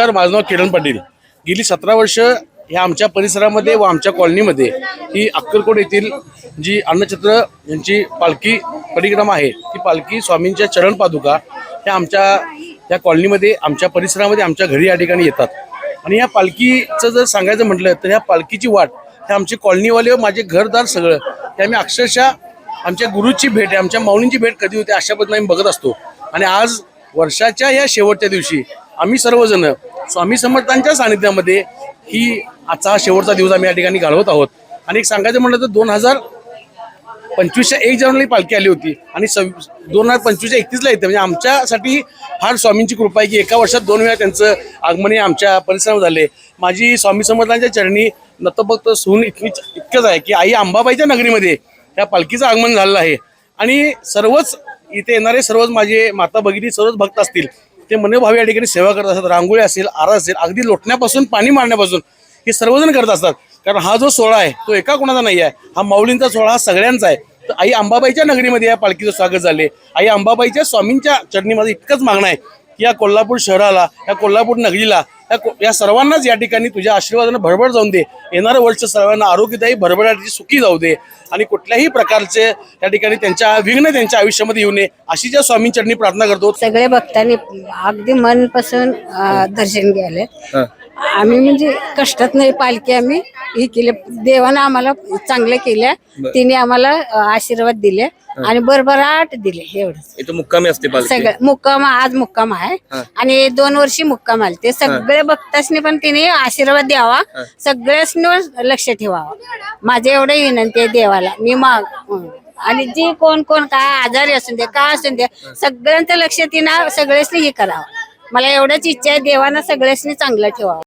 नमस्कार, माझं नाव किरण पाटील. गेली 17 वर्ष ह्या आमच्या परिसरामध्ये व आमच्या कॉलनीमध्ये ही अक्कलकोट येथील जी अन्नछत्र यांची पालखी परिक्रमा आहे, ती पालखी स्वामींच्या चरण पादुका ह्या आमच्या या कॉलनीमध्ये, आमच्या परिसरामध्ये, आमच्या घरी या ठिकाणी येतात. आणि या पालखीचं जर सांगायचं म्हटलं तर ह्या पालखीची वाट हे आमचे कॉलनीवाले व माझे घरदार सगळं हे आम्ही अक्षरशः आमच्या गुरुची भेट आहे, आमच्या माऊलींची भेट कधी होते अशा पद्धतीने आम्ही बघत असतो. आणि आज वर्षाच्या या शेवटच्या दिवशी आम्ही सर्वजण स्वामी समर्थांच्या सानिध्यामध्ये ही आजचा हा शेवटचा दिवस आम्ही या ठिकाणी घालवत आहोत. आणि एक सांगायचं म्हटलं तर 2025च्या 1 जानेवारी पालखी आली होती आणि 2025च्या 31ला येते. म्हणजे आमच्यासाठी फार स्वामींची कृपा आहे की एका वर्षात 2 वेळा त्यांचं आगमन हे आमच्या परिसरामध्ये झाले. माझी स्वामी समर्थांच्या चरणी नतभक्त सून इतकंच आहे की आई अंबाबाईच्या नगरीमध्ये या पालखीचं आगमन झालेलं आहे. आणि सर्वच इथे येणारे सर्वच माझे माता भगिनी सर्वच भक्त असतील ते मनोभावे या ठिकाणी सेवा करत असतात. रांगोळी असेल, आरस असेल, अगदी लोटण्यापासून पाणी मारण्यापासून हे सर्वजण करत असतात. कारण हा जो सोहळा आहे तो एका कोणाचा नाही आहे, हा माऊलींचा सोहळा हा सगळ्यांचा आहे. तर आई अंबाबाईच्या नगरीमध्ये या पालखीचं स्वागत झाले. आई अंबाबाईच्या स्वामींच्या चरणी माझं इतकंच मागणं आहे की या कोल्हापूर शहराला, या कोल्हापूर नगरीला, या सर्वांनाच या ठिकाणी तुझ्या आशीर्वादानं भरभर जाऊन दे. येणारं वर्ष सर्वांना आरोग्यदायी, भरभराटी, सुखी जाऊ दे आणि कुठल्याही प्रकारचे त्या ठिकाणी त्यांच्या विघ्न त्यांच्या आयुष्यामध्ये येऊ नये अशी ज्या स्वामींचरणी प्रार्थना करतो. सगळे भक्तांनी अगदी मनपासून दर्शन घ्यायला आम्ही म्हणजे कष्टात नाही पालखी आम्ही हे केले. देवानं आम्हाला चांगलं केलं, तिने आम्हाला आशीर्वाद दिले आणि भरभराट दिले. एवढंच. इथं मुक्कामी असते पालखी. सगळं मुक्काम, आज मुक्काम आहे आणि 2 वर्षी मुक्काम आले. ते सगळे भक्तांनी पण तिने आशीर्वाद द्यावा, सगळ्यांनी लक्ष ठेवावं. माझे एवढे विनंती आहे देवाला. मी आणि जी कोण काय आजारी असून दे, काय असून दे, सगळ्यांचं लक्ष तिनं सगळ्यांनी हे करावं. मला एवढंच इच्छा आहे, देवानं सगळ्यांनी चांगलं ठेवावं.